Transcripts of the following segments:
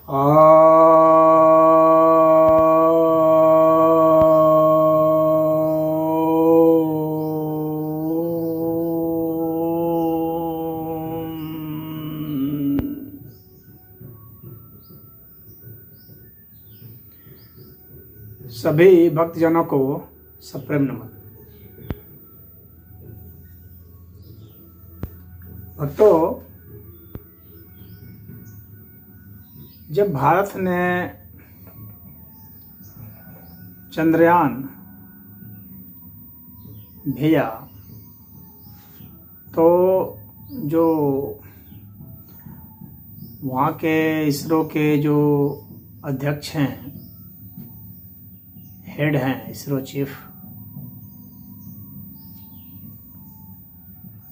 सभी भक्तजनों को सप्रेम नमन। भक्तों, जब भारत ने चंद्रयान भेजा तो जो वहाँ के इसरो के जो अध्यक्ष हैं, हेड हैं, इसरो चीफ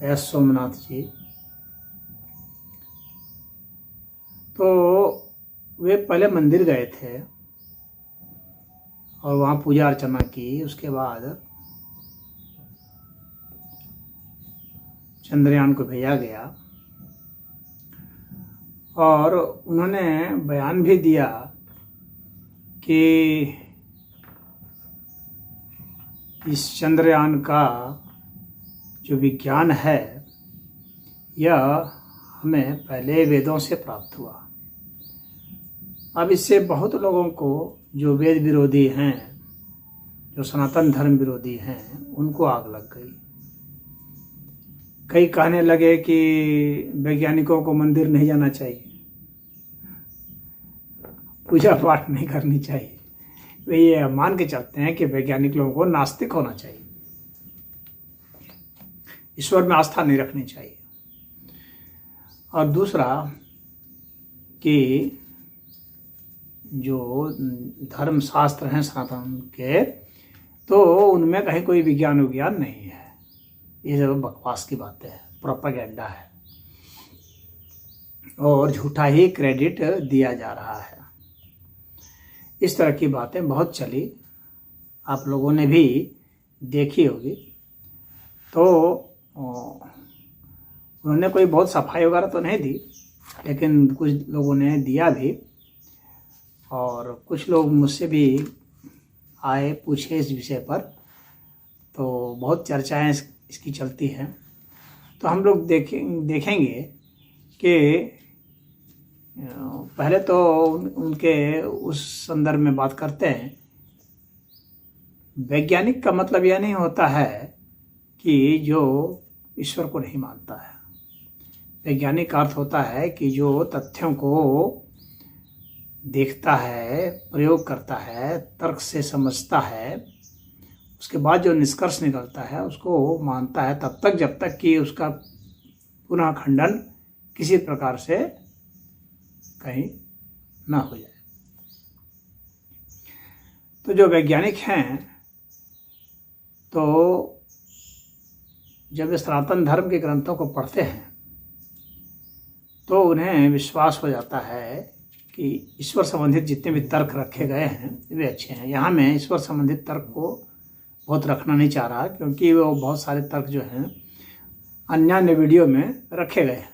एस सोमनाथ जी, तो वे पहले मंदिर गए थे और वहाँ पूजा अर्चना की। उसके बाद चंद्रयान को भेजा गया और उन्होंने बयान भी दिया कि इस चंद्रयान का जो विज्ञान है यह हमें पहले वेदों से प्राप्त हुआ। अब इससे बहुत लोगों को जो वेद विरोधी हैं, जो सनातन धर्म विरोधी हैं, उनको आग लग गई। कई कहने लगे कि वैज्ञानिकों को मंदिर नहीं जाना चाहिए, पूजा पाठ नहीं करनी चाहिए। वे ये मान के चलते हैं कि वैज्ञानिक लोगों को नास्तिक होना चाहिए, ईश्वर में आस्था नहीं रखनी चाहिए। और दूसरा कि जो धर्म शास्त्र हैं सनातन के, तो उनमें कहीं कोई विज्ञान नहीं है। ये सब बकवास की बातें हैं, प्रोपेगेंडा है और झूठा ही क्रेडिट दिया जा रहा है। इस तरह की बातें बहुत चली, आप लोगों ने भी देखी होगी। तो उन्होंने कोई बहुत सफाई वगैरह तो नहीं दी, लेकिन कुछ लोगों ने दिया भी और कुछ लोग मुझसे भी आए, पूछे इस विषय पर, तो बहुत चर्चाएं इसकी चलती हैं। तो हम लोग देखेंगे कि पहले तो उनके उस संदर्भ में बात करते हैं। वैज्ञानिक का मतलब यह नहीं होता है कि जो ईश्वर को नहीं मानता है। वैज्ञानिक का अर्थ होता है कि जो तथ्यों को देखता है, प्रयोग करता है, तर्क से समझता है, उसके बाद जो निष्कर्ष निकलता है उसको मानता है, तब तक जब तक कि उसका पुनः खंडन किसी प्रकार से कहीं ना हो जाए। तो जो वैज्ञानिक हैं, तो जब वे सनातन धर्म के ग्रंथों को पढ़ते हैं तो उन्हें विश्वास हो जाता है कि ईश्वर संबंधित जितने भी तर्क रखे गए हैं वे अच्छे हैं। यहाँ मैं ईश्वर संबंधित तर्क को बहुत रखना नहीं चाह रहा, क्योंकि वो बहुत सारे तर्क जो हैं अन्य वीडियो में रखे गए हैं।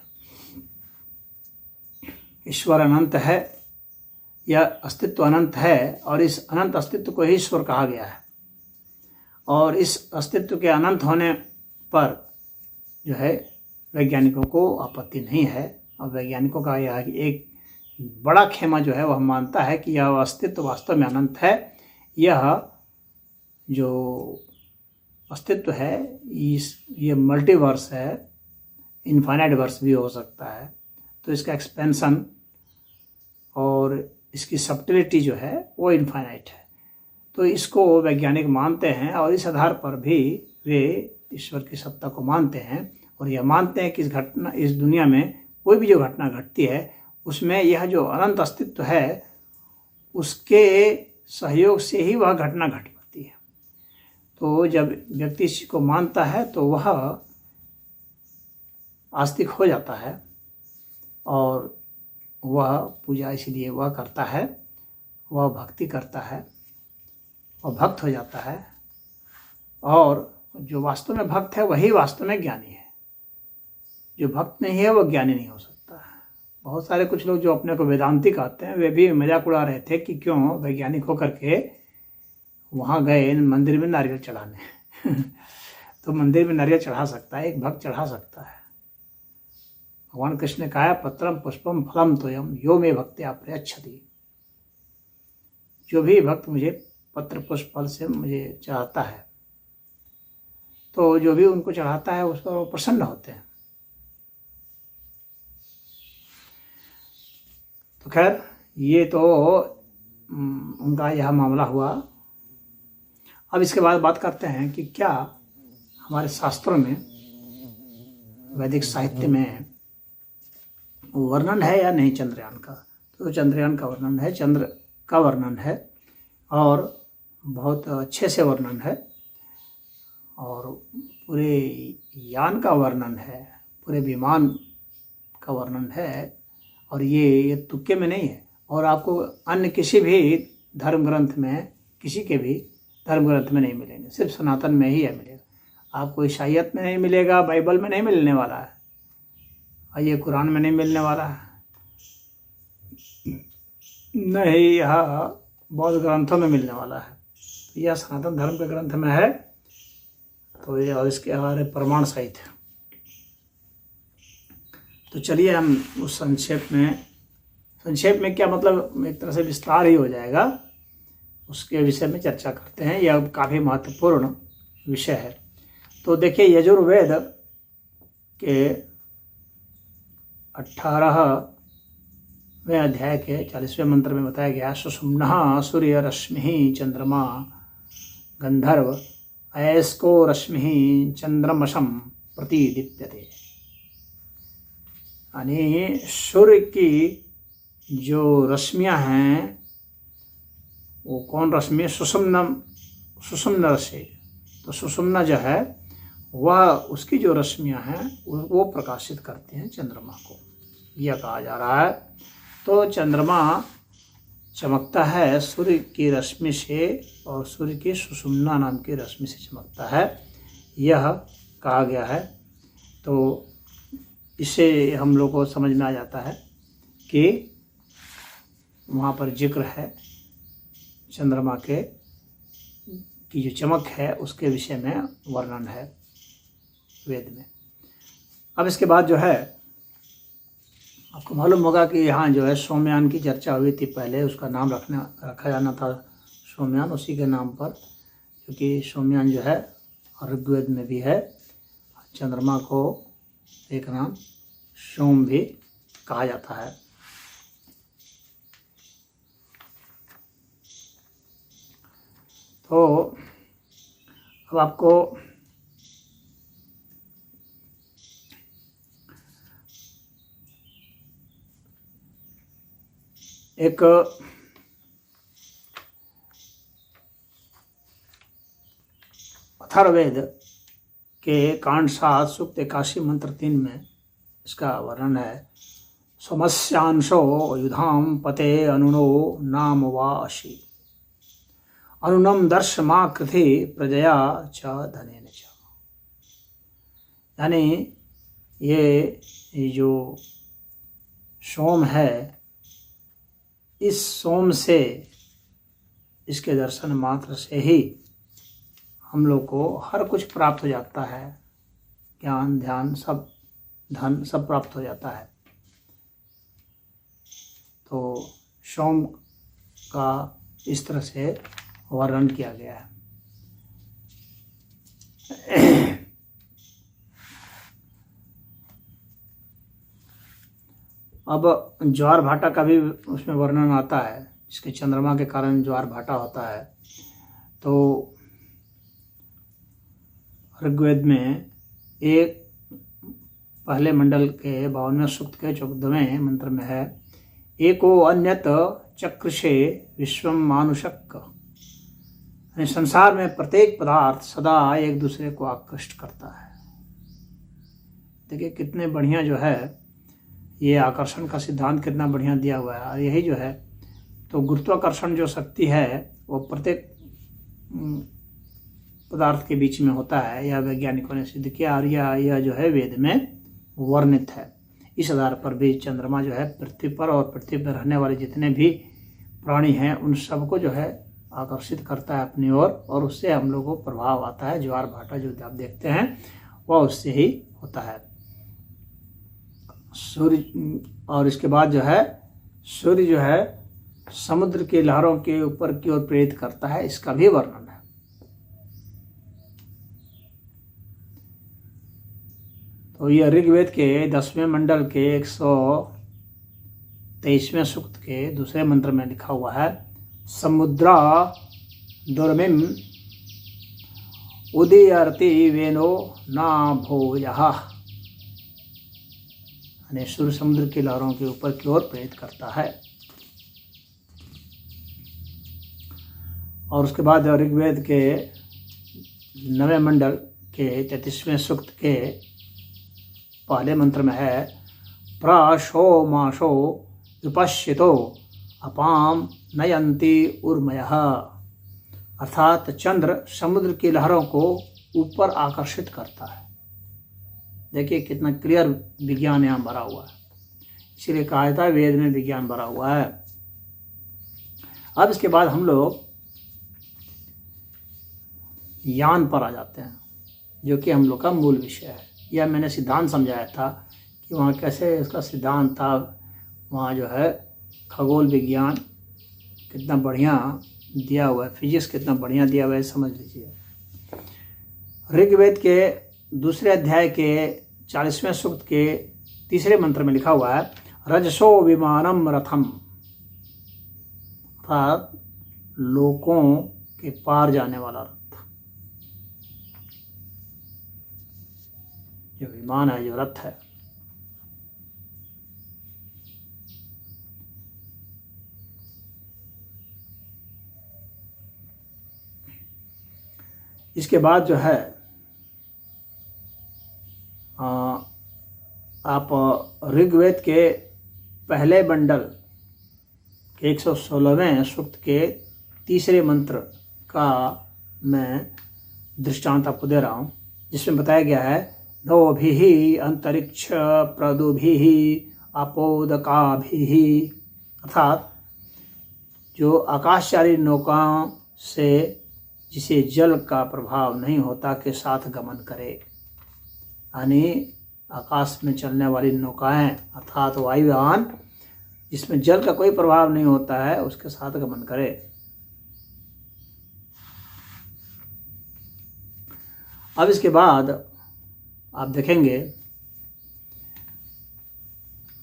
ईश्वर अनंत है या अस्तित्व अनंत है, और इस अनंत अस्तित्व को ही ईश्वर कहा गया है। और इस अस्तित्व के अनंत होने पर जो है वैज्ञानिकों को आपत्ति नहीं है। और वैज्ञानिकों का यह एक बड़ा खेमा जो है वह मानता है कि यह अस्तित्व वास्तव में अनंत है। यह जो अस्तित्व है ये मल्टीवर्स है, इनफाइनाइट वर्स भी हो सकता है। तो इसका एक्सपेंशन और इसकी सब्टिलिटी जो है वो इनफाइनाइट है। तो इसको वैज्ञानिक मानते हैं और इस आधार पर भी वे ईश्वर की सत्ता को मानते हैं। और यह मानते हैं कि इस दुनिया में कोई भी जो घटना घटती है उसमें यह जो अनंत अस्तित्व है उसके सहयोग से ही वह घटना घट पाती है। तो जब व्यक्ति इसी को मानता है तो वह आस्तिक हो जाता है और वह पूजा इसलिए वह करता है, वह भक्ति करता है, वह भक्त हो जाता है। और जो वास्तव में भक्त है वही वास्तव में ज्ञानी है। जो भक्त नहीं है वह ज्ञानी नहीं हो सकता। बहुत सारे कुछ लोग जो अपने को वेदांती कहते हैं वे भी मजाक उड़ा रहे थे कि क्यों वैज्ञानिक होकर के वहाँ गए मंदिर में नारियल चढ़ाने तो मंदिर में नारियल चढ़ा सकता है, एक भक्त चढ़ा सकता है। भगवान कृष्ण ने कहा पत्रम पुष्पम फलम तोयम यो मे भक्त्या प्रयच्छति। जो भी भक्त मुझे पत्र पुष्प फल से मुझे चढ़ाता है तो जो भी उनको चढ़ाता है उस पर वो प्रसन्न होते हैं। तो खैर ये तो उनका यह मामला हुआ। अब इसके बाद बात करते हैं कि क्या हमारे शास्त्रों में, वैदिक साहित्य में वर्णन है या नहीं चंद्रयान का। तो चंद्रयान का वर्णन है, चंद्र का वर्णन है और बहुत अच्छे से वर्णन है और पूरे यान का वर्णन है, पूरे विमान का वर्णन है। और ये तुक्के में नहीं है और आपको अन्य किसी भी धर्म ग्रंथ में, किसी के भी धर्म ग्रंथ में नहीं मिलेंगे, सिर्फ सनातन में ही है मिलेगा। आपको ईसाइयत में नहीं मिलेगा, बाइबल में नहीं मिलने वाला है और ये कुरान में नहीं मिलने वाला है, नहीं यह बौद्ध ग्रंथों में मिलने वाला है। यह सनातन धर्म के ग्रंथ में है तो ये और इसके हमारे प्रमाण सहित है। तो चलिए हम उस संक्षेप में क्या मतलब एक तरह से विस्तार ही हो जाएगा, उसके विषय में चर्चा करते हैं। यह काफ़ी महत्वपूर्ण विषय है। तो देखिए यजुर्वेद के 18वें अध्याय के 40वें मंत्र में बताया गया सुषुम्नः सूर्य रश्मि चंद्रमा गंधर्व अयस्को रश्मि चंद्रमशम प्रतिदीप्यते। यानी सूर्य की जो रश्मियां हैं वो कौन रश्मि, सुषुम्ना रश्मि। तो सुषुम्ना जो है वह उसकी जो रश्मियां हैं वो प्रकाशित करती हैं चंद्रमा को, यह कहा जा रहा है। तो चंद्रमा चमकता है सूर्य की रश्मि से और सूर्य की सुषुम्ना नाम की रश्मि से चमकता है, यह कहा गया है। तो इससे हम लोग को समझ में आ जाता है कि वहाँ पर जिक्र है चंद्रमा के की जो चमक है उसके विषय में वर्णन है वेद में। अब इसके बाद जो है आपको मालूम होगा कि यहाँ जो है सोमयान की चर्चा हुई थी पहले, उसका नाम रखा जाना था सोमयान, उसी के नाम पर, क्योंकि सोमयान जो है ऋग्वेद में भी है। चंद्रमा को एक नाम सोम भी कहा जाता है। तो अब आपको एक अथर्ववेद के कांड 7 सूक्त 81 मंत्र 3 में इसका वर्णन है। समस्यांशो युधाम पते अनुनो नाम वा अशी अनुनम दर्शमा कृति प्रजया च धनेन च। यानी ये जो सोम है, इस सोम से, इसके दर्शन मात्र से ही हम लोग को हर कुछ प्राप्त हो जाता है, ज्ञान ध्यान सब धन सब प्राप्त हो जाता है। तो सोम का इस तरह से वर्णन किया गया है। अब ज्वार भाटा का भी उसमें वर्णन आता है, इसके चंद्रमा के कारण ज्वार भाटा होता है। तो ऋग्वेद में एक पहले मंडल के 52वें सूक्त के 14वें मंत्र में है, एको अन्यत चक्रशे विश्वम मानुषक। संसार में प्रत्येक पदार्थ सदा एक दूसरे को आकृष्ट करता है। देखिए कितने बढ़िया जो है ये आकर्षण का सिद्धांत कितना बढ़िया दिया हुआ है। और यही जो है तो गुरुत्वाकर्षण जो शक्ति है वो प्रत्येक पदार्थ के बीच में होता है, यह वैज्ञानिकों ने सिद्ध किया और यह जो है वेद में वर्णित है। इस आधार पर भी चंद्रमा जो है पृथ्वी पर और पृथ्वी पर रहने वाले जितने भी प्राणी हैं उन सबको जो है आकर्षित करता है अपनी ओर, और उससे हम लोगों को प्रभाव आता है। ज्वार भाटा जो आप देखते हैं वह उससे ही होता है। सूर्य, और इसके बाद जो है सूर्य जो है समुद्र की लहरों के ऊपर की ओर प्रेरित करता है, इसका भी वर्णन है। तो यह ऋग्वेद के 10वें मंडल के 123वें सूक्त के दूसरे मंत्र में लिखा हुआ है, समुद्रा दुर्मिम उदीयर्ति वेनो ना भूयः। यानी सूर्य समुद्र की लहरों के ऊपर की ओर प्रेरित करता है। और उसके बाद ऋग्वेद के 9वें मंडल के 33वें सूक्त के पहले मंत्र में है, प्राशो माशो विपश्यतो अपाम नयंती उर्मयः। अर्थात चंद्र समुद्र की लहरों को ऊपर आकर्षित करता है। देखिए कितना क्लियर विज्ञान यहाँ भरा हुआ है, इसीलिए कहा था वेद में विज्ञान भरा हुआ है। अब इसके बाद हम लोग यान पर आ जाते हैं, जो कि हम लोग का मूल विषय है। यह मैंने सिद्धांत समझाया था कि वहाँ कैसे इसका सिद्धांत था, वहाँ जो है खगोल विज्ञान कितना बढ़िया दिया हुआ है, फिजिक्स कितना बढ़िया दिया हुआ है, समझ लीजिए। ऋग्वेद के दूसरे अध्याय के 40वें सूक्त के तीसरे मंत्र में लिखा हुआ है, रजसो विमानम रथम। अर्थात लोकों के पार जाने वाला रथ, जो विमान है, जो रथ है। इसके बाद जो है आप ऋग्वेद के पहले मंडल के 116वें सूक्त के तीसरे मंत्र का मैं दृष्टांत आपको दे रहा हूँ, जिसमें बताया गया है, नौभिः अंतरिक्ष प्रदुभिः अपोदकाभिः। अर्थात जो आकाशचारी नौकाओं से जिसे जल का प्रभाव नहीं होता के साथ गमन करे, यानी आकाश में चलने वाली नौकाएं अर्थात वायुयान जिसमें जल का कोई प्रभाव नहीं होता है, उसके साथ गमन करे। अब इसके बाद आप देखेंगे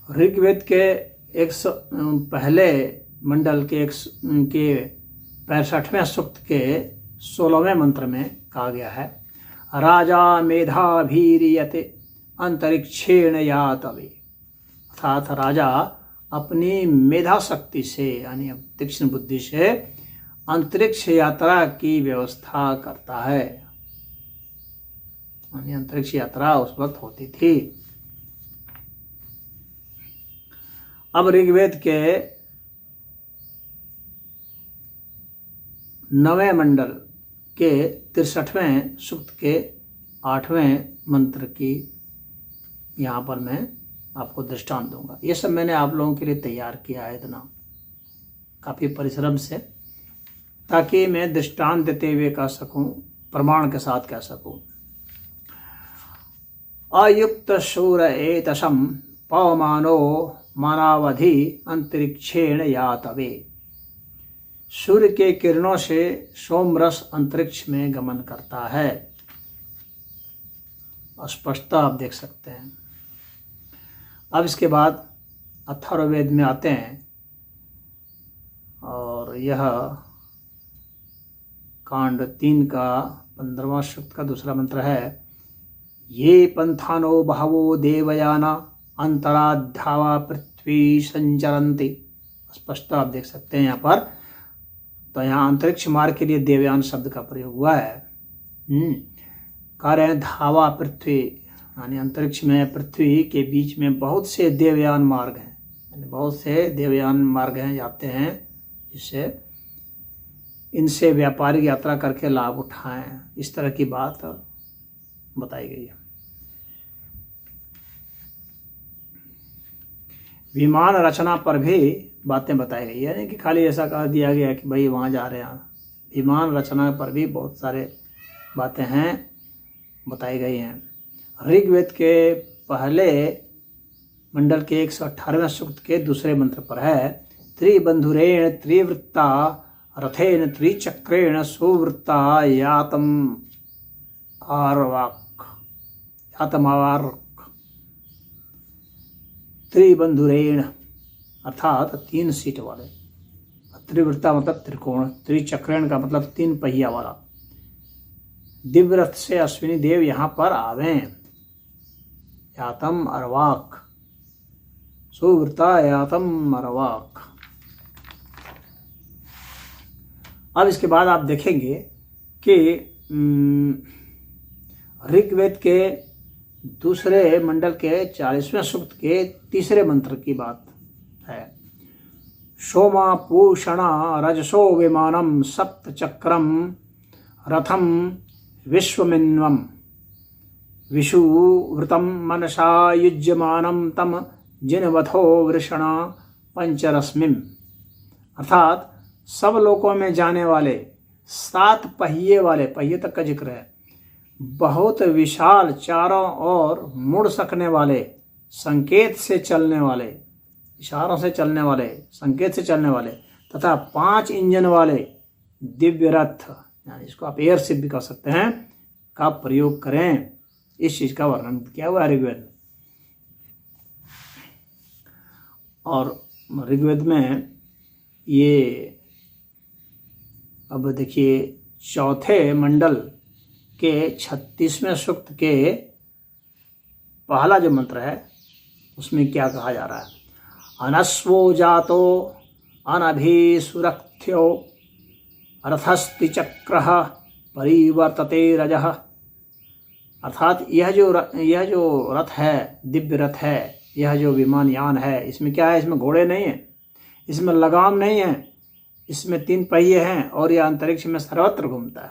ऋग्वेद के पहले मंडल के 65वें सूक्त के 16वें मंत्र में कहा गया है, राजा मेधाभिरीयते अंतरिक्षेण यातवे। अर्थात राजा अपनी मेधा शक्ति से यानी तीक्ष्ण बुद्धि से अंतरिक्ष यात्रा की व्यवस्था करता है। यानी अंतरिक्ष यात्रा उस वक्त होती थी। अब ऋग्वेद के 9वें मंडल के 63वें सूक्त के 8वें मंत्र की यहाँ पर मैं आपको दृष्टांत दूंगा। ये सब मैंने आप लोगों के लिए तैयार किया है इतना काफ़ी परिश्रम से, ताकि मैं दृष्टांत देते हुए कह सकूं, प्रमाण के साथ कह सकूं। अयुक्त शूर एतशम पवमानो मानावधि अंतरिक्षेण यातवे। सूर्य के किरणों से सोमरस अंतरिक्ष में गमन करता है। स्पष्टता आप देख सकते हैं। अब इसके बाद अथर्ववेद में आते हैं और यह कांड 3 का 15वां सूक्त का दूसरा मंत्र है, ये पंथानो बहवो देवयाना अंतराध्यावा पृथ्वी संचरन्ति। स्पष्टता आप देख सकते हैं यहाँ पर। तो यहाँ अंतरिक्ष मार्ग के लिए देवयान शब्द का प्रयोग हुआ है। कह रहे हैं धावा पृथ्वी, यानी अंतरिक्ष में पृथ्वी के बीच में बहुत से देवयान मार्ग हैं, यानी बहुत से देवयान मार्ग हैं जाते हैं, जिससे इनसे व्यापारिक यात्रा करके लाभ उठाएं। इस तरह की बात बताई गई है। विमान रचना पर भी बातें बताई गई है, नहीं कि खाली ऐसा कह दिया गया कि भाई वहाँ जा रहे हैं। विमान रचना पर भी बहुत सारे बातें हैं, बताई गई हैं। ऋग्वेद के पहले मंडल के 118वें सूक्त के दूसरे मंत्र पर है, त्रिबंधुरेण त्रिवृत्ता रथेन त्रिचक्रेण सुवृत्ता यातमावार्क। त्रिबंधुरेण अर्थात 3 सीट वाले, त्रिवृत्ता मतलब त्रिकोण, त्रिचक्रेण का मतलब 3 पहिया वाला। दिव्य रथ से अश्विनी देव यहाँ पर आवें। यातम अरवाक, सुवृत्ता यातम अरवाक। अब इसके बाद आप देखेंगे कि ऋग्वेद के दूसरे मंडल के 40वें सूक्त के तीसरे मंत्र की बात है। सोमा पूषणा रजसो विमानम सप्तचक्रम रथम विश्वमिन्वम विषुवृतम मनसा युज्यमानम तम जिनवथो वृषणा पंचरश्मिम। अर्थात सब लोकों में जाने वाले 7 पहिए वाले, पहिए तक का जिक्र है, बहुत विशाल, चारों ओर मुड़ सकने वाले, संकेत से चलने वाले, इशारों से चलने वाले, संकेत से चलने वाले तथा 5 इंजन वाले दिव्य रथ, यानी इसको आप एयरशिप भी कह सकते हैं, का प्रयोग करें। इस चीज का वर्णन किया हुआ है ऋग्वेद। और ऋग्वेद में ये अब देखिए चौथे मंडल के 36वें सूक्त के पहला जो मंत्र है उसमें क्या कहा जा रहा है, अनस्वो जातो अनभिसुरक्थ्यो रथस्ति चक्रः परिवर्तते रजः। अर्थात यह जो रथ है, दिव्य रथ है, यह जो विमान यान है, इसमें क्या है, इसमें घोड़े नहीं है, इसमें लगाम नहीं है, इसमें 3 पहिए हैं और यह अंतरिक्ष में सर्वत्र घूमता है।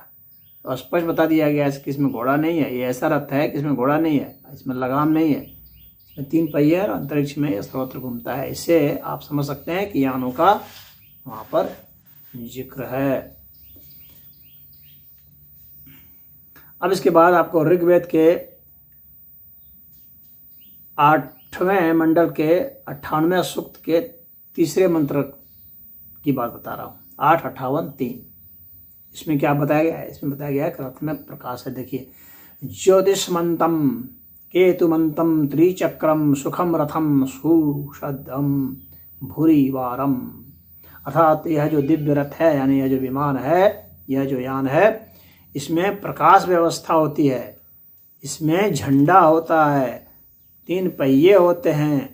तो स्पष्ट बता दिया गया है कि इसमें घोड़ा नहीं है। ये ऐसा रथ है कि इसमें घोड़ा नहीं है, इसमें लगाम नहीं है, इसमें 3 पहिए और अंतरिक्ष में यह सर्वत्र घूमता है। इससे आप समझ सकते हैं कि यानों का वहाँ पर जिक्र है। अब इसके बाद आपको ऋग्वेद के 8वें मंडल के 98वें सूक्त के तीसरे मंत्र की बात बता रहा हूँ। 8:58-3 इसमें क्या बताया गया है, इसमें बताया गया है कि रथ में प्रकाश है। देखिए, ज्योतिषमंतम केतुमंतम त्रिचक्रम सुखम रथम सुषदम भूरिवारम। अर्थात यह जो दिव्य रथ है, यानी यह जो विमान है, यह जो यान है, इसमें प्रकाश व्यवस्था होती है, इसमें झंडा होता है, 3 पहिए होते हैं,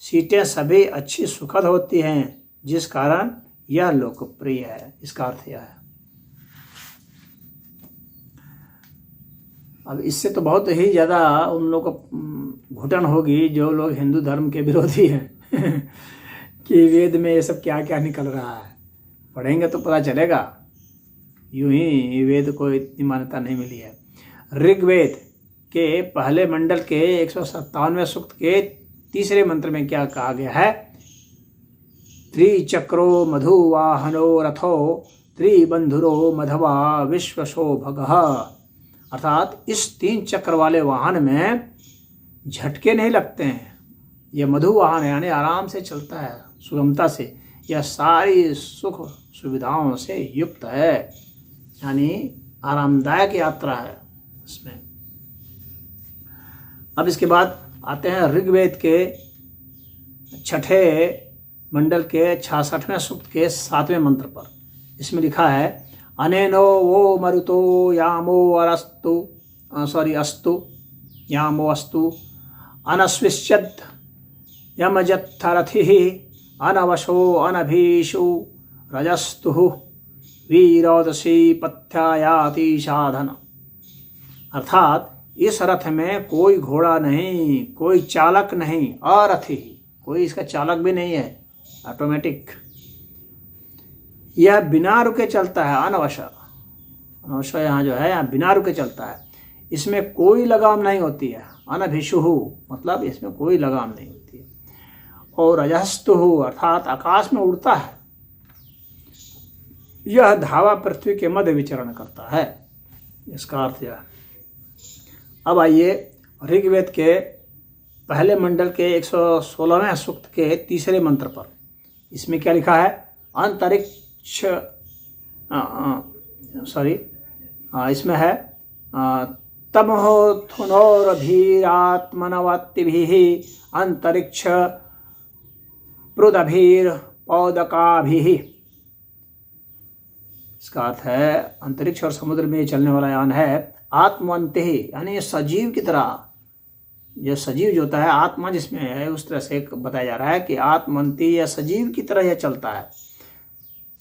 सीटें सभी अच्छी सुखद होती हैं, जिस कारण यह लोकप्रिय है। इसका अर्थ यह है। अब इससे तो बहुत ही ज़्यादा उन लोगों को घुटन होगी जो लोग हिंदू धर्म के विरोधी हैं कि वेद में ये सब क्या क्या निकल रहा है। पढ़ेंगे तो पता चलेगा, यूं ही वेद को इतनी मान्यता नहीं मिली है। ऋग्वेद के पहले मंडल के 157वें सूक्त के तीसरे मंत्र में क्या कहा गया है, त्रिचक्रो मधुवाहनो रथो त्रिबंधुरो मधवा विश्वशोभगः। अर्थात इस 3 चक्र वाले वाहन में झटके नहीं लगते हैं। यह मधु वाहन है, यानी आराम से चलता है, सुगमता से। यह सारी सुख सुविधाओं से युक्त है, यानी आरामदायक यात्रा है इसमें। अब इसके बाद आते हैं ऋग्वेद के 6ठे मंडल के 66वें सूक्त के 7वें मंत्र पर। इसमें लिखा है, अनेनो वो मरुतो यामो अस्तु यामो अस्तु अनस्विष्यद यमजत्थरथिः अनवशो अनभीषु रजस्तुः वीरोदसी पथ्यायाति साधन। अर्थात इस रथ में कोई घोड़ा नहीं, कोई चालक नहीं, अरथी, कोई इसका चालक भी नहीं है, ऑटोमेटिक। यह बिना रुके चलता है, अनवश यहाँ जो है, यहाँ बिना रुके चलता है। इसमें कोई लगाम नहीं होती है, अनभिषुः मतलब इसमें कोई लगाम नहीं होती है। और रजस्तु अर्थात आकाश में उड़ता है, यह धावा पृथ्वी के मध्य विचरण करता है। इसका अर्थ यह। अब आइए ऋग्वेद के पहले मंडल के 116वें सूक्त के तीसरे मंत्र पर। इसमें क्या लिखा है? अंतरिक्ष इसमें है तमोथुनोरभीरात्मनवत्तिभिः अंतरिक्ष पौदकाभिः। इसका अर्थ है अंतरिक्ष और समुद्र में चलने वाला यान है आत्मवंतिः, यानी सजीव की तरह। यह सजीव जो होता है, आत्मा जिसमें है, उस तरह से बताया जा रहा है कि आत्मवंती या सजीव की तरह यह चलता है।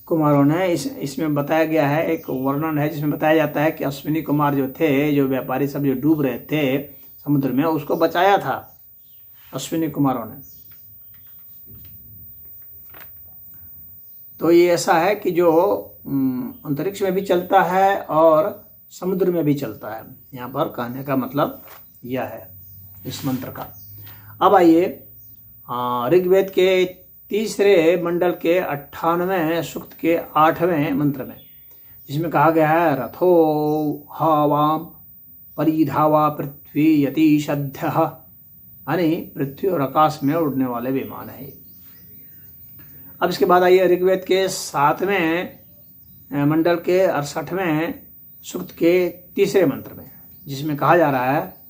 कुमारों ने इसमें बताया गया है, एक वर्णन है जिसमें बताया जाता है कि अश्विनी कुमार जो थे, जो व्यापारी सब जो डूब रहे थे समुद्र में, उसको बचाया था अश्विनी कुमारों ने। तो ये ऐसा है कि जो अंतरिक्ष में भी चलता है और समुद्र में भी चलता है। यहाँ पर कहने का मतलब यह है इस मंत्र का। अब आइए ऋग्वेद के तीसरे मंडल के 98वें सूक्त के 8वें मंत्र में, जिसमें कहा गया है रथो हवाम परिधावा पृथ्वी यतिशद्यः, यानी पृथ्वी और आकाश में उड़ने वाले विमान है। अब इसके बाद आइए ऋग्वेद के 7वें मंडल के 68वें सूक्त के तीसरे मंत्र में, जिसमें कहा जा रहा है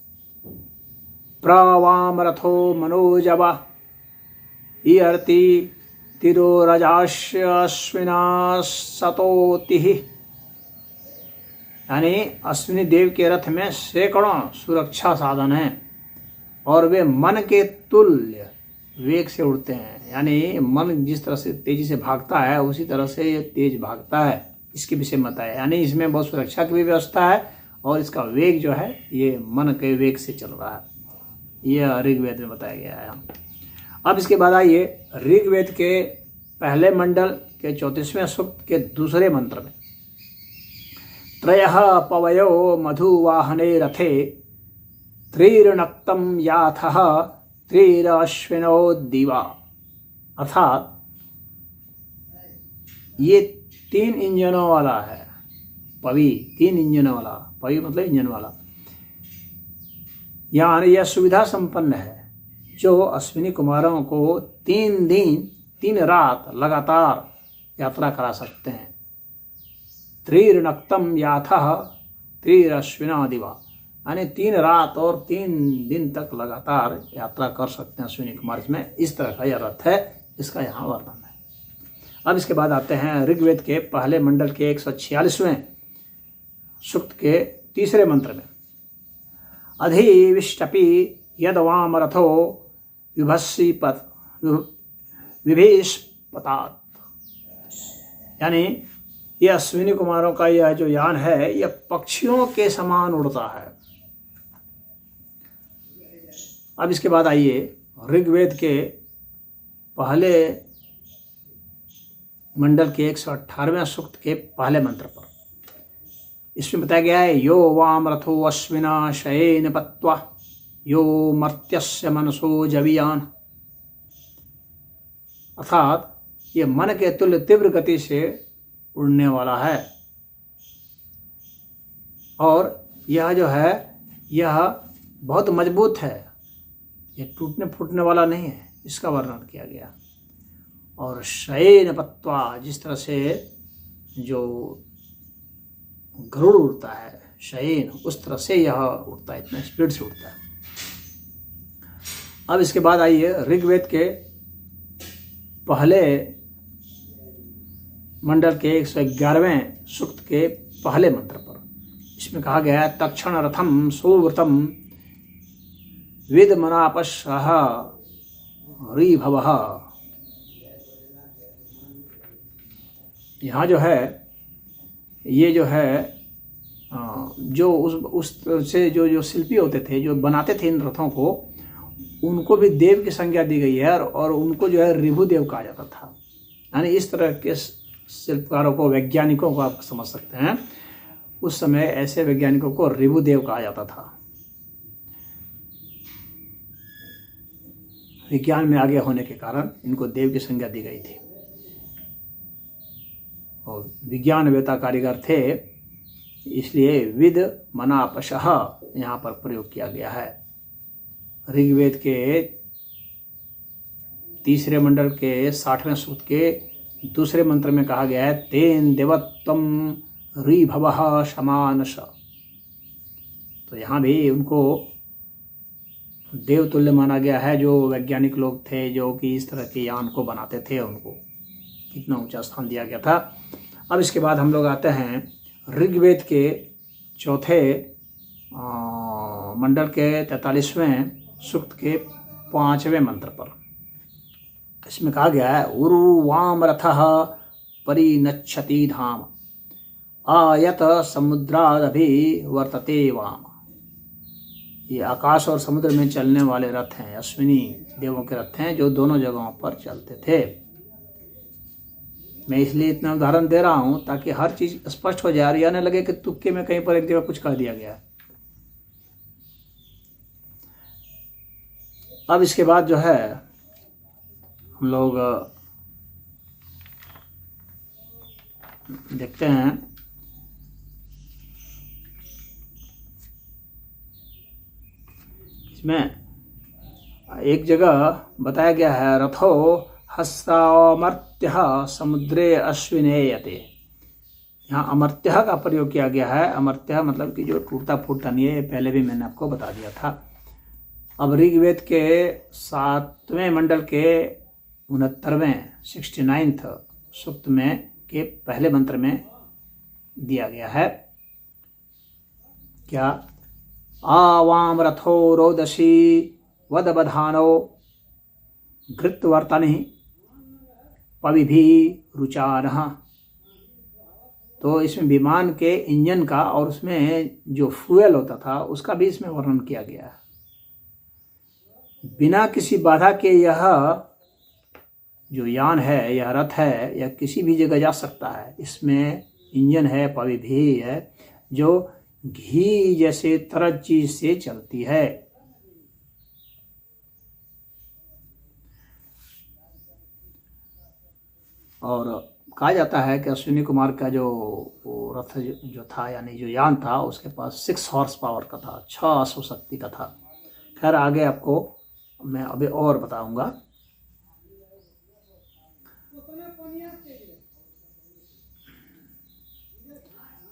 प्रवाम रथो मनोजवा ईर्ति तिरोरजाश्विना सतोतिः, यानी अश्विनी देव के रथ में सैकड़ों सुरक्षा साधन हैं और वे मन के तुल्य वेग से उड़ते हैं। यानी मन जिस तरह से तेजी से भागता है उसी तरह से ये तेज भागता है, इसके विषय में बताया। यानी इसमें बहुत सुरक्षा की भी व्यवस्था है और इसका वेग जो है ये मन के वेग से चल रहा है। यह ऋग्वेद में बताया गया है। अब इसके बाद आइए ऋग्वेद के पहले मंडल के 34वें सूक्त के दूसरे मंत्र में त्रयः पवयो मधुवाहने रथे त्रिर्नक्तं याथः त्रिरश्विनो दिवा, अर्थात ये 3 इंजनों वाला है। पवी 3 इंजनों वाला, पवी मतलब इंजन वाला, यानी यह सुविधा संपन्न है जो अश्विनी कुमारों को 3 दिन 3 रात लगातार यात्रा करा सकते हैं। त्रिर्नक्तं याथः त्रिरश्विना दिवा, यानी 3 रात और 3 दिन तक लगातार यात्रा कर सकते हैं अश्विनी कुमार। इसमें इस तरह का यह रथ है, इसका यहाँ वर्णन है। अब इसके बाद आते हैं ऋग्वेद के पहले मंडल के 146वें सूक्त के तीसरे मंत्र में अधिविष्टपि यदवाम रथो विभीषपतात्, यानी यह अश्विनी कुमारों का यह जो यान है यह पक्षियों के समान उड़ता है। अब इसके बाद आइए ऋग्वेद के पहले मंडल के 118वें सूक्त के पहले मंत्र पर। इसमें बताया गया है यो वाम रथो अश्विना शयेन पत्वा यो मर्त्यस्य मनसो जवियान, अर्थात ये मन के तुल्य तीव्र गति से उड़ने वाला है और यह जो है यह बहुत मजबूत है, ये टूटने फूटने वाला नहीं है, इसका वर्णन किया गया। और शयेन पत्वा, जिस तरह से जो गरुड़ उड़ता है शयेन, उस तरह से यह उड़ता है, इतना स्पीड से उड़ता है। अब इसके बाद आइए ऋग्वेद के पहले मंडल के 111वें सूक्त के पहले मंत्र पर। इसमें कहा गया है तक्षण रथम सुवृतम विदमनापशः ऋभवः, यहाँ जो है ये जो है जो उस से जो शिल्पी होते थे, जो बनाते थे इन रथों को, उनको भी देव की संज्ञा दी गई है और उनको जो है ऋभुदेव कहा जाता था। यानी इस तरह के शिल्पकारों को, वैज्ञानिकों को आप समझ सकते हैं, उस समय ऐसे वैज्ञानिकों को ऋभुदेव कहा जाता था। विज्ञान में आगे होने के कारण इनको देव की संज्ञा दी गई थी और विज्ञानवेता कारीगर थे, इसलिए विद मनापशः यहाँ पर प्रयोग किया गया है। ऋग्वेद के तीसरे मंडल के 60वें सूक्त के दूसरे मंत्र में कहा गया है तेन देवत्वम ऋभवः शमानश। तो यहाँ भी उनको देवतुल्य माना गया है। जो वैज्ञानिक लोग थे जो कि इस तरह के यान को बनाते थे, उनको कितना ऊंचा स्थान दिया गया था। अब इसके बाद हम लोग आते हैं ऋग्वेद के चौथे मंडल के 43वें सूक्त के 5वें मंत्र पर। इसमें कहा गया है उर्वाम रथः परिनच्छति धाम आयत समुद्रादभि वर्तते वाम। ये आकाश और समुद्र में चलने वाले रथ हैं, अश्विनी देवों के रथ हैं जो दोनों जगहों पर चलते थे। मैं इसलिए इतना उदाहरण दे रहा हूं ताकि हर चीज स्पष्ट हो जाए, या न लगे कि तुक्के में कहीं पर एक जगह कुछ कह दिया गया। अब इसके बाद जो है हम लोग देखते हैं इसमें एक जगह बताया गया है रथो हस्तामर्त्य समुद्रे अश्विनेयते। यहाँ अमर्त्य का प्रयोग किया गया है। अमर्त्य मतलब कि जो टूटता फूटता नहीं है, पहले भी मैंने आपको बता दिया था। अब ऋग्वेद के 7वें मंडल के 69वें 69th सूक्त में के पहले मंत्र में दिया गया है क्या, आवाम रथो रोदसी वदबधानो घृतवर्तनि पविभि रुचानः। तो इसमें विमान के इंजन का और उसमें जो फ्यूल होता था उसका भी इसमें वर्णन किया गया है। बिना किसी बाधा के यह जो यान है, यह रथ है, यह किसी भी जगह जा सकता है। इसमें इंजन है, पविभि है, जो घी जैसे तरल चीज से चलती है। और कहा जाता है कि अश्विनी कुमार का जो रथ जो था, यानी जो यान था, उसके पास 6 हॉर्स पावर का था, 6 अश्वशक्ति का था। खैर आगे आपको मैं अभी और बताऊंगा।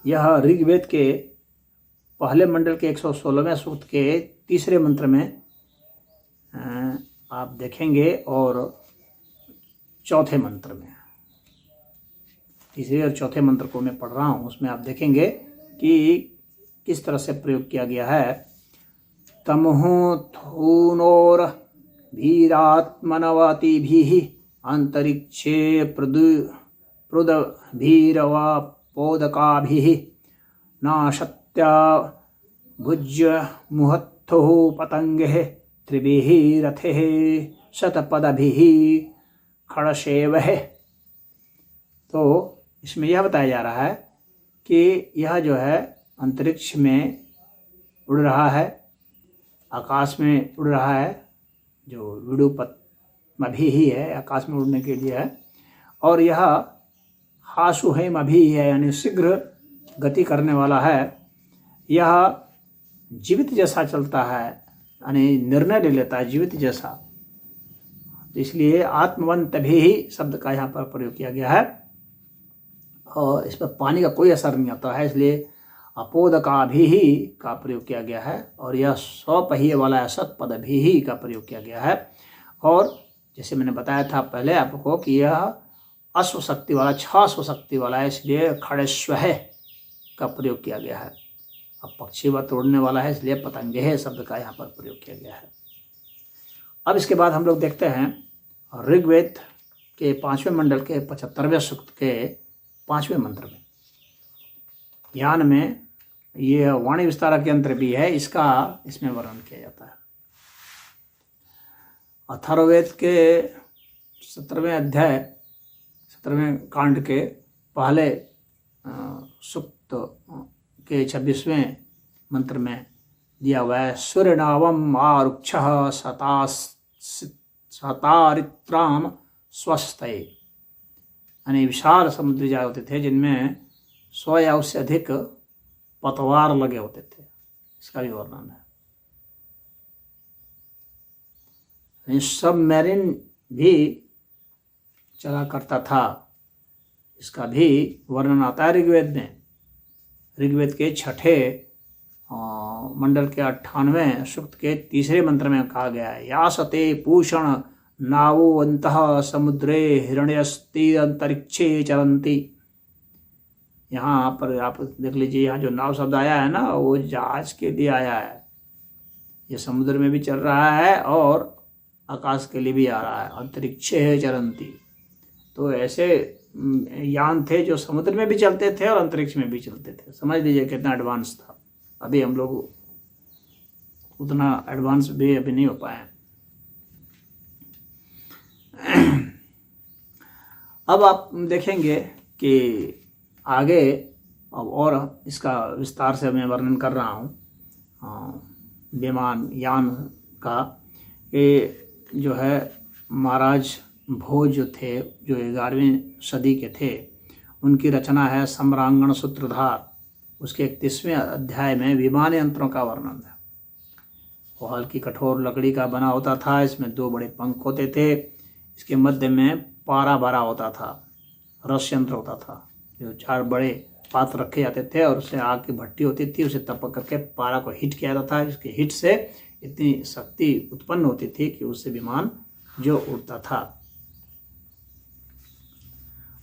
यह ऋग्वेद के पहले मंडल के 116वें सूक्त के तीसरे मंत्र में आप देखेंगे और चौथे मंत्र में, तीसरे और चौथे मंत्र को मैं पढ़ रहा हूँ, उसमें आप देखेंगे कि किस तरह से प्रयोग किया गया है। तमुहु थूनोर भीरात्मनवतिभिः अंतरिक्षे पृदभीरवा पोदकाभिः नाशत्या भुज्य मुहत्थुः पतंगेः त्रिभिः रथेः शतपदभिः खड़शेवः। तो इसमें यह बताया जा रहा है कि यह जो है अंतरिक्ष में उड़ रहा है, आकाश में उड़ रहा है, जो विडुपत्मभि ही है, आकाश में उड़ने के लिए है। और यह हासुहेमभि है, यानी शीघ्र गति करने वाला है। यह जीवित जैसा चलता है, यानी निर्णय ले लेता है जीवित जैसा। तो इसलिए आत्मवंत भी शब्द का यहाँ पर प्रयोग किया गया है और इस पर पानी का कोई असर नहीं आता है, इसलिए अपोदकाभि ही का प्रयोग किया गया है। और यह 100 पहिए वाला शतपदभि ही का प्रयोग किया गया है। और जैसे मैंने बताया था पहले आपको कि यह अश्वशक्ति वाला, 6 अश्वशक्ति वाला है, इसलिए खड़ेश्वः का प्रयोग किया गया है। अब पक्षीवत उड़ने वाला है, इसलिए पतंगे शब्द का यहाँ पर प्रयोग किया गया है। अब इसके बाद हम लोग देखते हैं ऋग्वेद के 5वें मंडल के 75वें सूक्त के 5वें मंत्र में। यान में ये वाणी विस्तारक यंत्र भी है, इसका इसमें वर्णन किया जाता है। अथर्ववेद के 17वें अध्याय 17वें कांड के पहले सूक्त के 26वें मंत्र में दिया हुआ है। सूर्यनावम आरुक्षः सतारित्राम स्वस्तये, यानी विशाल समुद्री जहाज होते थे जिनमें 100 या उससे अधिक पतवार लगे होते थे। इसका भी वर्णन है। सबमरीन भी चला करता था, इसका भी वर्णन आता है ऋग्वेद में। ऋग्वेद के 6ठे मंडल के 98वें सूक्त के 3रे मंत्र में कहा गया है, यासते पूषण नावोवन्तः समुद्रे हिरण्यस्ति अंतरिक्षे चरन्ति। यहाँ पर आप देख लीजिए, यहाँ जो नाव शब्द आया है ना, वो जहाज के लिए आया है। ये समुद्र में भी चल रहा है और आकाश के लिए भी आ रहा है, अंतरिक्षे चरन्ति। तो ऐसे यान थे जो समुद्र में भी चलते थे और अंतरिक्ष में भी चलते थे। समझ लीजिए कितना एडवांस था। अभी हम लोग उतना एडवांस भी अभी नहीं हो पाए। अब आप देखेंगे कि आगे अब और इसका विस्तार से मैं वर्णन कर रहा हूँ विमान यान का। ये जो है महाराज भोज जो थे, जो 11वीं सदी के थे, उनकी रचना है सम्रांगण सूत्रधार। उसके 31वें अध्याय में विमान यंत्रों का वर्णन है। वो हल्की कठोर लकड़ी का बना होता था, इसमें 2 बड़े पंख होते थे, इसके मध्य में पारा भरा होता था, रस यंत्र होता था, जो 4 बड़े पात्र रखे जाते थे और उससे आग की भट्टी होती थी, उसे तपक करके पारा को हिट किया जाता था। इसके हिट से इतनी शक्ति उत्पन्न होती थी कि उससे विमान जो उड़ता था।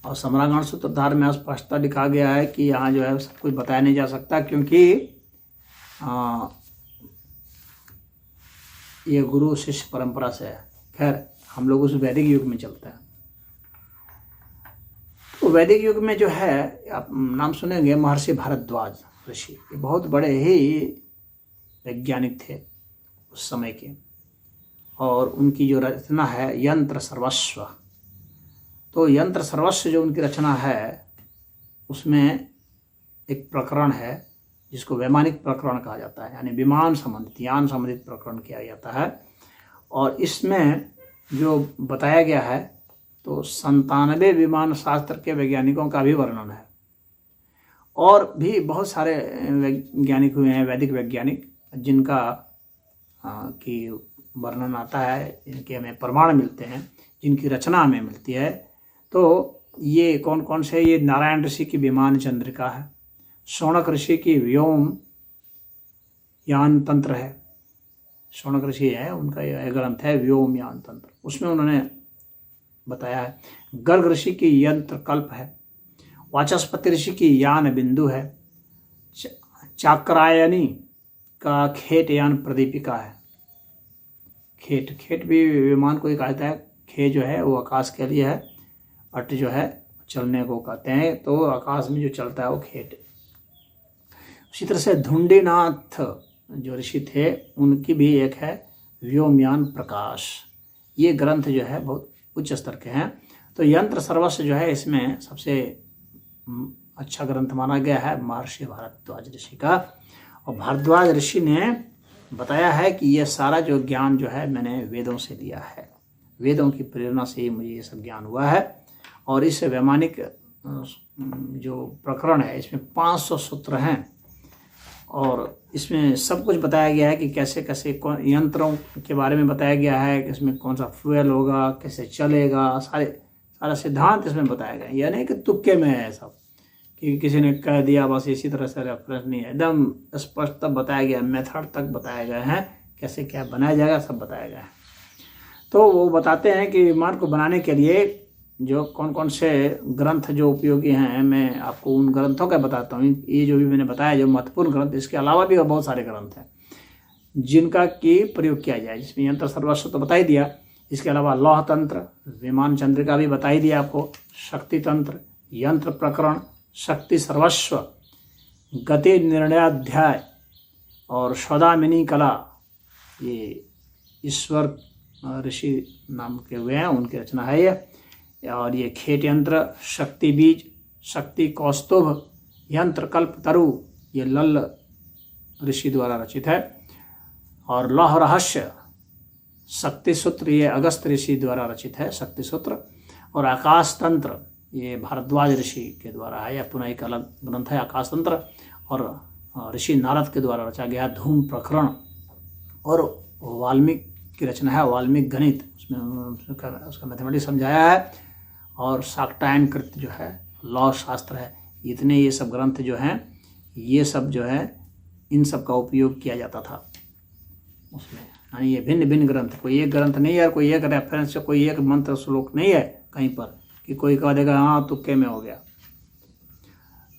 और सम्रांगण सूत्रधार में स्पष्टता लिखा गया है कि यहाँ जो है सब कुछ बताया नहीं जा सकता, क्योंकि ये गुरु शिष्य परंपरा से है। खैर, हम लोग उस वैदिक युग में चलते हैं। तो वैदिक युग में जो है, आप नाम सुनेंगे महर्षि भारद्वाज ऋषि। ये बहुत बड़े ही वैज्ञानिक थे उस समय के, और उनकी जो रचना है यंत्र सर्वस्व। तो यंत्र सर्वस्व जो उनकी रचना है, उसमें एक प्रकरण है जिसको वैमानिक प्रकरण कहा जाता है, यानी विमान संबंधित, यान संबंधित प्रकरण किया जाता है। और इसमें जो बताया गया है, तो 97 विमान शास्त्र के वैज्ञानिकों का भी वर्णन है। और भी बहुत सारे वैज्ञानिक हुए हैं, वैदिक वैज्ञानिक, जिनका की वर्णन आता है, इनके हमें प्रमाण मिलते हैं, जिनकी रचना हमें मिलती है। तो ये कौन कौन से? ये नारायण ऋषि की विमान चंद्रिका है, शौनक ऋषि की व्योम यान तंत्र है। शौनक ऋषि है, उनका यह ग्रंथ है व्योम यान तंत्र, उसमें उन्होंने बताया है। गर्ग ऋषि की यंत्र कल्प है। वाचस्पति ऋषि की यान बिंदु है। चाक्रायनी का खेट यान प्रदीपिका है। खेट भी विमान को ही कहता है। खे जो है वो आकाश के लिए है, अट जो है चलने को कहते हैं, तो आकाश में जो चलता है वो खेट। उसी तरह से धुंडीनाथ जो ऋषि थे, उनकी भी एक है व्योमयान प्रकाश। ये ग्रंथ जो है बहुत उच्च स्तर के हैं। तो यंत्र सर्वस्व जो है, इसमें सबसे अच्छा ग्रंथ माना गया है महर्षि भारद्वाज ऋषि का। और भारद्वाज ऋषि ने बताया है कि ये सारा जो ज्ञान जो है मैंने वेदों से लिया है, वेदों की प्रेरणा से ही मुझे ये सब ज्ञान हुआ है। और इस वैमानिक जो प्रकरण है, इसमें 500 सूत्र हैं और इसमें सब कुछ बताया गया है कि कैसे कैसे कौन यंत्रों के बारे में बताया गया है कि इसमें कौन सा फ्यूल होगा, कैसे चलेगा, सारा सिद्धांत इसमें बताया गया है। यह नहीं कि तुक्के में है सब, कि किसी ने कह दिया बस इसी तरह से रेफरेंस नहीं है, एकदम स्पष्ट तक बताया गया, मेथड तक बताया गया है, कैसे क्या बनाया जाएगा सब बताया गया है। तो वो बताते हैं कि विमान को बनाने के लिए जो कौन कौन से ग्रंथ जो उपयोगी हैं, मैं आपको उन ग्रंथों का बताता हूँ। ये जो भी मैंने बताया जो महत्वपूर्ण ग्रंथ, इसके अलावा भी बहुत सारे ग्रंथ हैं जिनका की प्रयोग किया जाए, जिसमें यंत्र सर्वस्व तो बता ही दिया, इसके अलावा लौह तंत्र, विमान चंद्रिका भी बता ही दिया आपको, शक्ति तंत्र, यंत्र प्रकरण, शक्ति सर्वस्व, गति निर्णयाध्याय और सौदामिनी कला, ये ईश्वर ऋषि नाम के हुए हैं, उनकी रचना है ये। और ये खेट यंत्र, शक्ति बीज, शक्ति कौस्तुभ, यंत्र कल्प तरु, ये लल्ल ऋषि द्वारा रचित है। और लौह रहस्य, शक्ति सूत्र ये अगस्त ऋषि द्वारा रचित है, शक्ति सूत्र। और आकाश तंत्र ये भारद्वाज ऋषि के द्वारा है, या पुनः एक अलग ग्रंथ है आकाश तंत्र, और ऋषि नारद के द्वारा रचा गया धूम प्रकरण। और वाल्मीकि की रचना है वाल्मीकि गणित, उसमें उसका मैथमेटिक्स समझाया है। और शाक्टायन कृत जो है लॉ शास्त्र है। इतने ये सब ग्रंथ जो हैं, ये सब जो है इन सब का उपयोग किया जाता था उसमें। यानी ये भिन्न भिन्न ग्रंथ, कोई एक ग्रंथ नहीं है, कोई एक रेफरेंस, कोई एक मंत्र श्लोक नहीं है कहीं पर कि कोई कह देगा हाँ तुक्के में हो गया।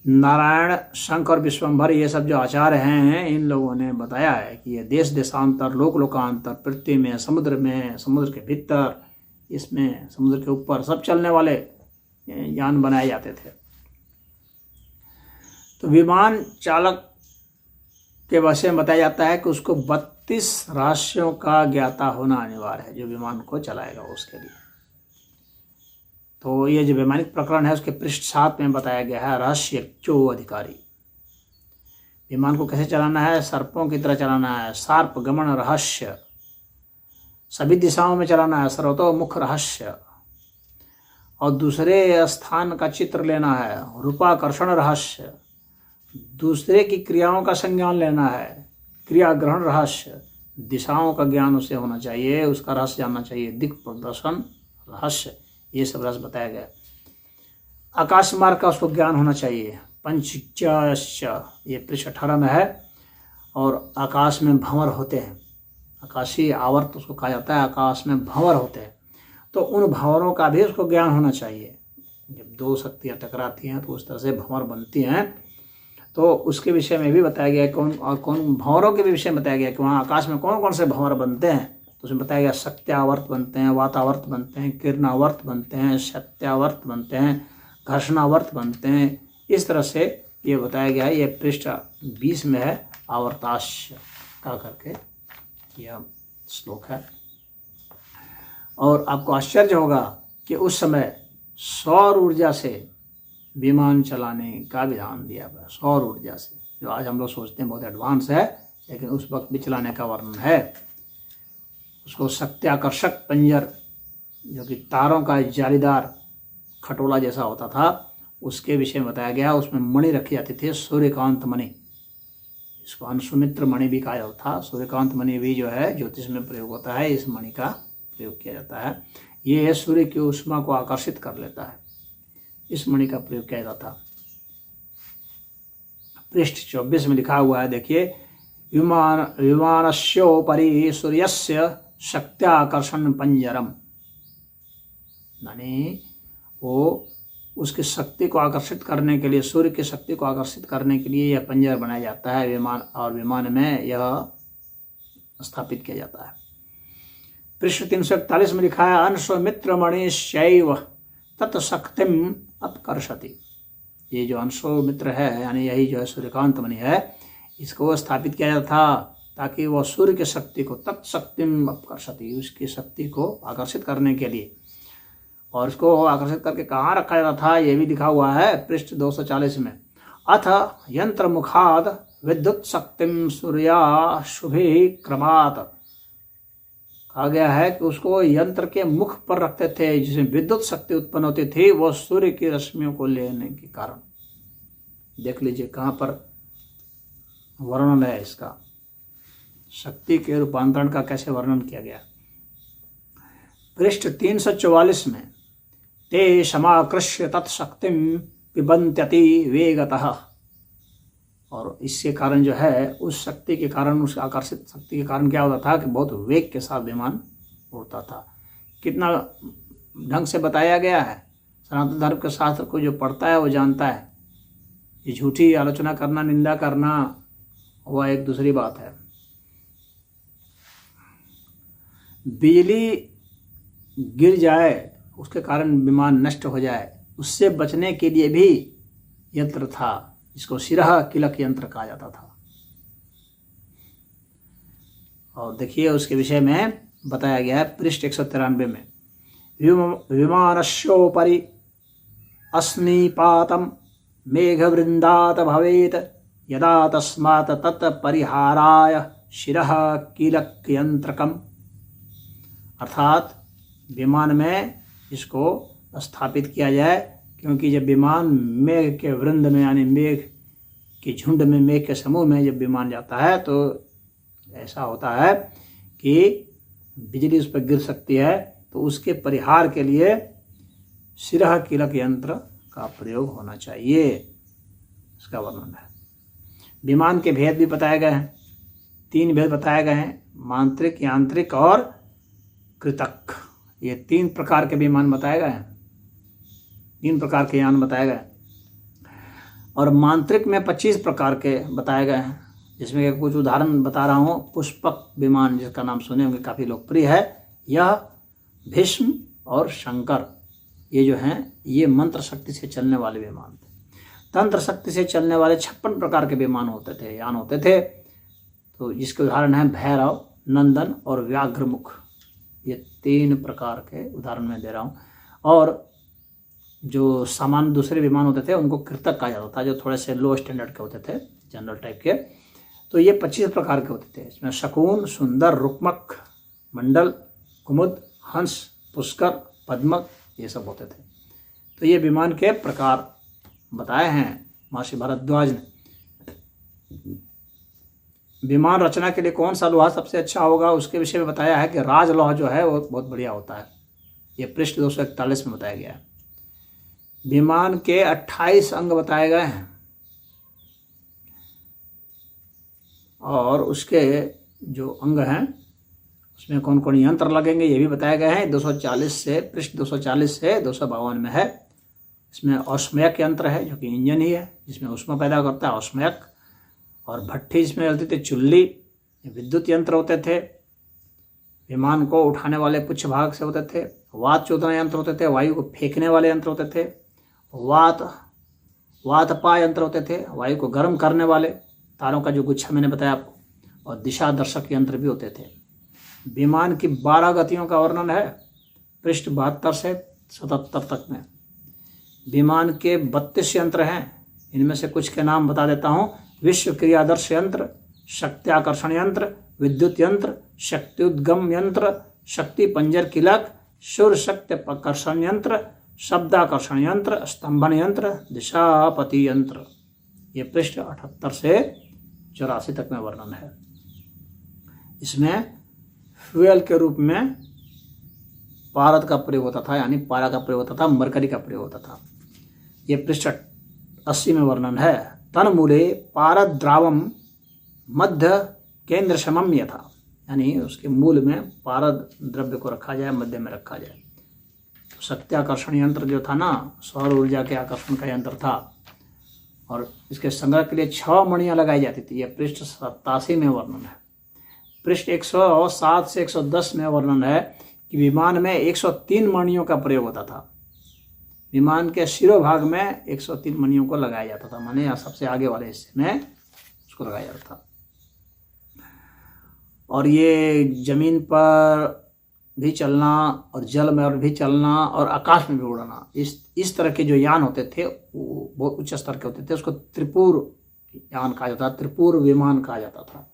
नारायण, शंख और विश्वम्भर ये सब जो आचार्य हैं, इन लोगों ने बताया है कि ये देश देशांतर, लोक लोकांतर, पृथ्वी में, समुद्र के भीतर, इसमें समुद्र के ऊपर सब चलने वाले यान बनाए जाते थे। तो विमान चालक के विषय में बताया जाता है कि उसको 32 राशियों का ज्ञाता होना अनिवार्य है, जो विमान को चलाएगा उसके लिए। तो ये जो वैमानिक प्रकरण है उसके पृष्ठ 7 में बताया गया है रहस्य चो अधिकारी। विमान को कैसे चलाना है? सर्पों की तरह चलाना है, सर्प गमन रहस्य, सभी दिशाओं में चलाना है, सर्वतोमुख रहस्य। और दूसरे स्थान का चित्र लेना है, रूपाकर्षण रहस्य। दूसरे की क्रियाओं का संज्ञान लेना है, क्रिया ग्रहण रहस्य। दिशाओं का ज्ञान उसे होना चाहिए, उसका रहस्य जानना चाहिए, दिक् प्रदर्शन रहस्य, ये सब रहस्य बताया गया। आकाश मार्ग का उसको ज्ञान होना चाहिए, पंचच, ये पृष्ठ 18 में है। और आकाश में भंवर होते हैं, आकाशीय आवर्त उसको कहा जाता है, आकाश में भंवर होते हैं, तो उन भंवरों का भी उसको ज्ञान होना चाहिए। जब दो शक्तियाँ टकराती हैं तो उस तरह से भंवर बनती हैं, तो उसके विषय में भी बताया गया है कौन भंवरों के भी विषय में बताया गया कि वहाँ आकाश में कौन कौन से भंवर बनते हैं। तो उसमें बताया गया सत्यावर्त बनते हैं, वातावर्त बनते हैं, किरणावर्त बनते हैं, सत्यावर्त बनते हैं, घर्षणावर्त बनते हैं। इस तरह से ये बताया गया है। ये पृष्ठ 20 में है, आवर्ताश्य का करके यह श्लोक है। और आपको आश्चर्य होगा कि उस समय सौर ऊर्जा से विमान चलाने का विधान दिया गया। सौर ऊर्जा से, जो आज हम लोग सोचते हैं बहुत एडवांस है, लेकिन उस वक्त भी चलाने का वर्णन है। उसको शक्त्याकर्षक पंजर, जो कि तारों का जालीदार खटोला जैसा होता था, उसके विषय में बताया गया। उसमें मणि रखी जाती थी, सूर्यकांत मणि, इसको अंशुमित्र मणि भी कहा जाता था। सूर्यकांत मणि भी जो है ज्योतिष में प्रयोग होता है, इस मणि का प्रयोग किया जाता है। ये सूर्य की ऊष्मा को आकर्षित कर लेता है, इस मणि का प्रयोग किया जाता था। पृष्ठ 24 में लिखा हुआ है, देखिए, विमानस्योपरि सूर्यस्य शक्त्याकर्षण पंजरम, यानी वो उसकी शक्ति को आकर्षित करने के लिए, सूर्य की शक्ति को आकर्षित करने के लिए यह पंजर बनाया जाता है विमान, और विमान में यह स्थापित किया जाता है। पृष्ठ 341 में लिखा है, अंशुमित्र मणि शैव तत्शक्तिम अपकर्षति। ये जो अंशुमित्र है, यानी यही जो है सूर्यकांत मणि है, इसको स्थापित किया जाता था ताकि वह सूर्य की शक्ति को, तत्शक्तिम अपकर्षति, उसकी शक्ति को आकर्षित करने के लिए। और इसको आकर्षित करके कहाँ रखा जाता था, ये भी लिखा हुआ है पृष्ठ 240 में। अथ यंत्र मुखाद विद्युत शक्तिम सूर्या शुभे क्रमात्, कहा गया है कि उसको यंत्र के मुख पर रखते थे, जिसमें विद्युत शक्ति उत्पन्न होती थी, वो सूर्य की रश्मियों को लेने के कारण। देख लीजिए कहाँ पर वर्णन है इसका, शक्ति के रूपांतरण का कैसे वर्णन किया गया। पृष्ठ 344 में, ते समाकृष्य तत्शक्तिम पिबन्त्यति वेगतः, और इसके कारण जो है, उस शक्ति के कारण, उस आकर्षित शक्ति के कारण क्या होता था कि बहुत वेग के साथ विमान उड़ता था। कितना ढंग से बताया गया है। सनातन धर्म के शास्त्र को जो पढ़ता है वो जानता है। ये झूठी आलोचना करना, निंदा करना, वह एक दूसरी बात है। बिजली गिर जाए, उसके कारण विमान नष्ट हो जाए, उससे बचने के लिए भी यंत्र था, जिसको शिरह किलक यंत्र कहा जाता था। और देखिए उसके विषय में बताया गया है पृष्ठ 193 में, विमानस्योपरि अस्निपातम मेघवृंदात भवेत यदा तस्मात् तत् परिहाराय शिरः कीलक यंत्रकम। अर्थात विमान में इसको स्थापित किया जाए, क्योंकि जब विमान मेघ के वृंद में यानी मेघ के झुंड में, मेघ के समूह में जब विमान जाता है तो ऐसा होता है कि बिजली उस पर गिर सकती है। तो उसके परिहार के लिए सिरह कीलक यंत्र का प्रयोग होना चाहिए, इसका वर्णन है। विमान के भेद भी बताए गए हैं, 3 भेद बताए गए हैं, मांत्रिक, यांत्रिक और कृतक। ये 3 प्रकार के विमान बताए गए हैं, 3 प्रकार के यान बताए गए। और मांत्रिक में 25 प्रकार के बताए गए हैं, जिसमें कुछ उदाहरण बता रहा हूँ। पुष्पक विमान, जिसका नाम सुने होंगे, काफ़ी लोकप्रिय है। यह भीष्म और शंकर, ये जो हैं, ये मंत्र शक्ति से चलने वाले विमान थे। तंत्र शक्ति से चलने वाले 56 प्रकार के विमान होते थे, यान होते थे। तो जिसके उदाहरण हैं भैरव, नंदन और व्याघ्रमुख। ये 3 प्रकार के उदाहरण मैं दे रहा हूँ। और जो सामान्य दूसरे विमान होते थे उनको कृतक कहा जाता था, जो थोड़े से लो स्टैंडर्ड के होते थे, जनरल टाइप के। तो ये 25 प्रकार के होते थे। इसमें शकुन, सुंदर, रुक्मक, मंडल, कुमुद, हंस, पुष्कर, पद्मक, ये सब होते थे। तो ये विमान के प्रकार बताए हैं महर्षि भारद्वाज ने। विमान रचना के लिए कौन सा लोहा सबसे अच्छा होगा, उसके विषय में बताया है कि राज लोहा जो है वो बहुत बढ़िया होता है। ये पृष्ठ 241 में बताया गया है। विमान के 28 अंग बताए गए हैं और उसके जो अंग हैं उसमें कौन कौन यंत्र लगेंगे ये भी बताए गए हैं। 240 से पृष्ठ 240 से 252 में है। इसमें औष्मयक यंत्र है, जो कि इंजन ही है, जिसमें ऊष्मा पैदा करता है, औष्मयक। और भट्ठी इसमें चलती थी, चुल्ली, विद्युत यंत्र होते थे। विमान को उठाने वाले पुच्छ भाग से होते थे। वात चोदना यंत्र होते थे, वायु को फेंकने वाले यंत्र होते थे। वातपा यंत्र होते थे, वायु को गर्म करने वाले, तारों का जो गुच्छा मैंने बताया आपको। और दिशा दर्शक यंत्र भी होते थे। विमान की 12 गतियों का वर्णन है पृष्ठ 72 से 77 तक में। विमान के 32 यंत्र हैं, इनमें से कुछ के नाम बता देता हूँ। विश्व क्रियादर्श यंत्र, शक्ति आकर्षण यंत्र, विद्युत यंत्र, शक्ति उद्गम यंत्र, शक्ति पंजर कीलक, सूर्य शक्ति आकर्षण यंत्र, शब्दाकर्षण यंत्र, स्तंभन यंत्र, दिशापति यंत्र। ये पृष्ठ 78 से 84 तक में वर्णन है। इसमें फ्यूल के रूप में पारद का प्रयोग होता था, यानी पारा का प्रयोग होता था, मरकरी का प्रयोग होता था। ये पृष्ठ 80 में वर्णन है। तन्मूले पारद द्रावम मध्य केंद्र समम यथा, यानी उसके मूल में पारद द्रव्य को रखा जाए, मध्य में रखा जाए। शक्ति आकर्षण यंत्र जो था ना, सौर ऊर्जा के आकर्षण का यंत्र था। और इसके संग्रह के लिए 6 मणियाँ लगाई जाती थी। यह पृष्ठ 87 में वर्णन है। पृष्ठ 107 से 110 में वर्णन है कि विमान में 103 मणियों का प्रयोग होता था। विमान के शिरोभाग में 103 मणियों को लगाया जाता था, माने यहाँ सबसे आगे वाले हिस्से में उसको लगाया जाता था। और ये जमीन पर भी चलना और जल में भी चलना और आकाश में भी उड़ना, इस तरह के जो यान होते थे वो बहुत उच्च स्तर के होते थे। उसको त्रिपुर यान कहा जाता था, त्रिपुर विमान कहा जाता था।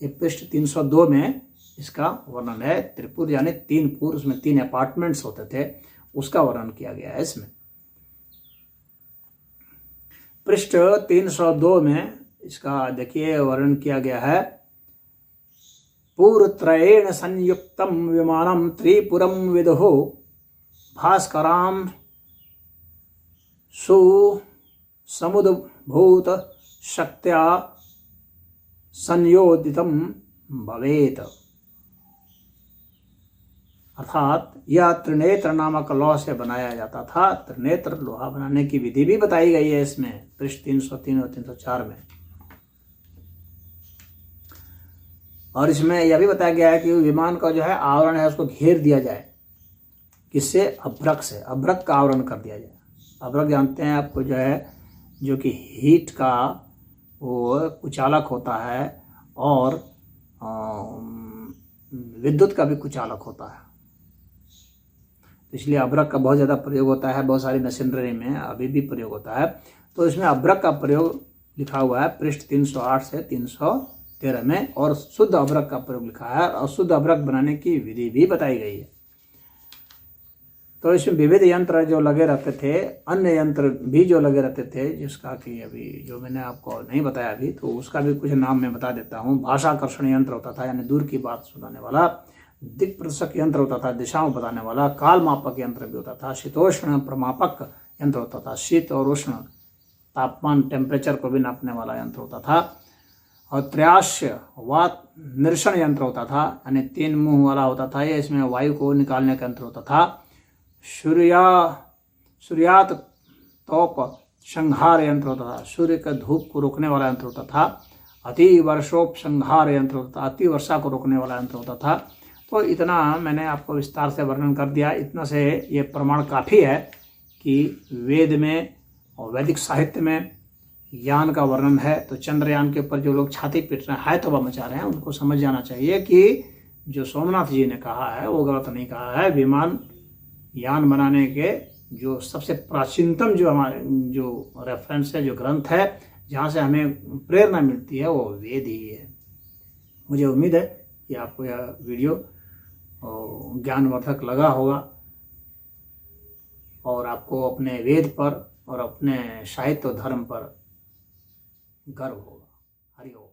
ये पृष्ठ 302 में इसका वर्णन है। त्रिपुर यानी 3 पुर, उसमें 3 अपार्टमेंट्स होते थे, उसका वर्णन किया गया है इसमें। पृष्ठ 302 में इसका देखिए वर्णन किया गया है। पूर्वत्रयेण संयुक्तम विमानम त्रिपुरम विदुः भास्कराम सुसमुद्भूत शक्त्या संयोदितम भवेत। अर्थात यह त्रिनेत्र नामक लोहा से बनाया जाता था। त्रिनेत्र लोहा बनाने की विधि भी बताई गई है इसमें, पृष्ठ 303 और 304 में। और इसमें यह भी बताया गया है कि विमान का जो है आवरण है उसको घेर दिया जाए, किससे? अभ्रक से। अभ्रक का आवरण कर दिया जाए। अभ्रक जानते हैं आपको, जो है जो कि हीट का वो कुचालक होता है और विद्युत का भी कुचालक होता है। इसलिए अभ्रक का बहुत ज़्यादा प्रयोग होता है, बहुत सारी मशीनरी में अभी भी प्रयोग होता है। तो इसमें अभ्रक का प्रयोग लिखा हुआ है पृष्ठ 308 से 310 13 में, और शुद्ध अभ्रक का प्रयोग लिखा है और शुद्ध अभ्रक बनाने की विधि भी बताई गई है। तो इसमें विविध यंत्र जो लगे रहते थे, अन्य यंत्र भी जो लगे रहते थे, जिसका कि अभी जो मैंने आपको नहीं बताया अभी, तो उसका भी कुछ नाम मैं बता देता हूँ। भाषाकर्षण यंत्र होता था, यानी दूर की बात सुनाने वाला। दिक्प्रदर्शक यंत्र होता था, दिशाओं बताने वाला। काल मापक यंत्र भी होता था। शीतोष्ण प्रमापक यंत्र होता था, शीत और उष्ण तापमान टेम्परेचर को भी नापने वाला यंत्र होता था। और त्रयास्य वात निरसन यंत्र होता था, यानी 3 मुंह वाला होता था ये, इसमें वायु को निकालने का यंत्र होता था। सूर्यात तोप संहार यंत्र होता था, सूर्य के धूप को रोकने वाला यंत्र होता था। अति वर्षोप संहार यंत्र होता था, अति वर्षा को रोकने वाला यंत्र होता था। तो इतना मैंने आपको विस्तार से वर्णन कर दिया। इतना से ये प्रमाण काफ़ी है कि वेद में और वैदिक साहित्य में यान का वर्णन है। तो चंद्रयान के ऊपर जो लोग छाती पीट रहे हैं, हाय तौबा मचा रहे हैं, उनको समझ जाना चाहिए कि जो सोमनाथ जी ने कहा है वो गलत नहीं कहा है। विमान यान बनाने के जो सबसे प्राचीनतम जो हमारे जो रेफरेंस है, जो ग्रंथ है, जहाँ से हमें प्रेरणा मिलती है, वो वेद ही है। मुझे उम्मीद है कि आपको यह वीडियो ज्ञानवर्धक लगा होगा और आपको अपने वेद पर और अपने साहित्य धर्म पर गर्व होगा। हरि ओम।